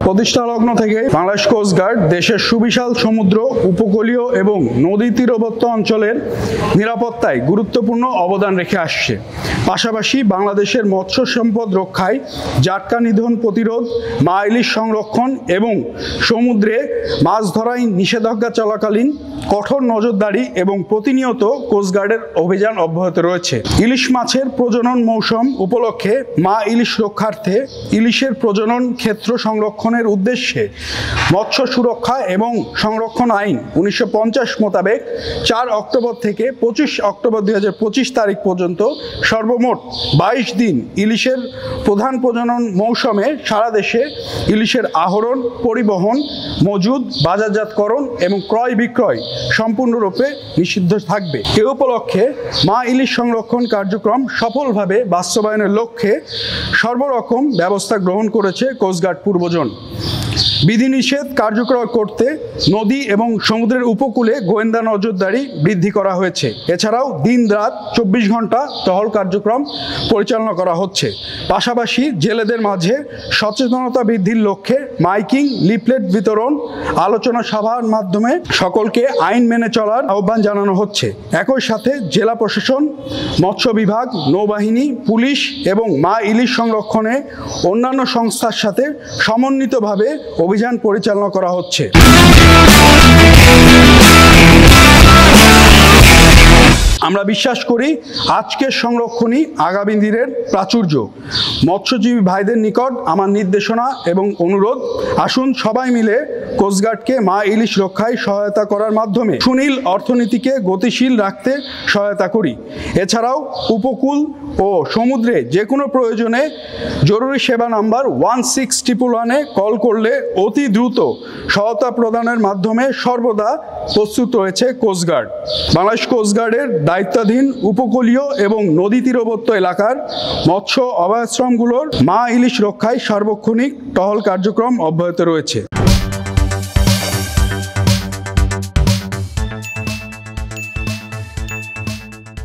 প্রতিষ্ঠা লগ্ন থেকে বাংলাদেশ কোস্টগার্ড দেশের সুবিশাল সমুদ্র, উপকূলীয় এবং নদী তীরবর্তী অঞ্চলের নিরাপত্তায় গুরুত্বপূর্ণ অবদান রেখে আসছে। পাশাপাশি বাংলাদেশের মৎস্য সম্পদ রক্ষায় জাটকা নিধন প্রতিরোধ, মা ইলিশ সংরক্ষণ এবং সমুদ্রে মাছ ধরায় নিষেধাজ্ঞা চলাকালীন কঠোর নজরদারি এবং প্রতিনিয়ত কোস্টগার্ডের অভিযান অব্যাহত রয়েছে। ইলিশ মাছের প্রজনন মৌসুম উপলক্ষে মা ইলিশ রক্ষার্থে ইলিশের প্রজনন ক্ষেত্র সংরক্ষণের উদ্দেশ্যে মৎস্য সুরক্ষা এবং সংরক্ষণ আইন 1950 মোতাবেক 4 অক্টোবর থেকে 25 অক্টোবর 2025 তারিখ পর্যন্ত সর্বমোট 22 দিন ইলিশের প্রধান প্রজনন মৌসুমে সারা দেশে ইলিশের আহরণ, পরিবহন, মজুদ, বাজারজাতকরণ এবং ক্রয় বিক্রয় সম্পূর্ণরূপে নিষিদ্ধ থাকবে। এ উপলক্ষে মা ইলিশ সংরক্ষণ কার্যক্রম সফলভাবে বাস্তবায়নের লক্ষ্যে সর্বরকম ব্যবস্থা গ্রহণ করেছে কোস্টগার্ড পূর্বজন। বিধিনিষেধ কার্যকর করতে নদী এবং সমুদ্রের উপকূলে গোয়েন্দা নজরদারি বৃদ্ধি করা হয়েছে। এছাড়াও দিন রাত 24 ঘন্টা টহল কার্যক্রম পরিচালনা করা হচ্ছে। পাশাপাশি জেলেদের মাঝে সচেতনতা বৃদ্ধির লক্ষ্যে মাইকিং, লিফলেট বিতরণ, আলোচনা সভার মাধ্যমে সকলকে আইন মেনে চলার আহ্বান জানানো হচ্ছে। একই সাথে জেলা প্রশাসন, মৎস্য বিভাগ, নৌবাহিনী, পুলিশ এবং মা ইলিশ সংরক্ষণে অন্যান্য সংস্থার সাথে সমন্বিতভাবে অভিযান পরিচালনা করা হচ্ছে। আমরা বিশ্বাস করি আজকের সংরক্ষণই আগামী দিনের প্রাচুর্য। মৎস্যজীবী ভাইদের নিকট আমার নির্দেশনা এবং অনুরোধ, আসুন সবাই মিলে কোস্টগার্ডকে মা ইলিশ রক্ষায় সহায়তা করার মাধ্যমে সুনীল অর্থনীতিকে গতিশীল রাখতে সহায়তা করি। এছাড়াও উপকূল ও সমুদ্রে যে কোনো প্রয়োজনে জরুরি সেবা নাম্বার 16111-এ কল করলে অতি দ্রুত সহায়তা প্রদানের মাধ্যমে সর্বদা প্রস্তুত রয়েছে কোস্টগার্ড। বাংলাদেশ কোস্টগার্ডের দায়িত্বাধীন উপকূলীয় এবং নদী তীরবর্তী এলাকার মৎস্য অভয়াশ্রমগুলোর মা ইলিশ রক্ষায় সার্বক্ষণিক টহল কার্যক্রম অব্যাহত রয়েছে।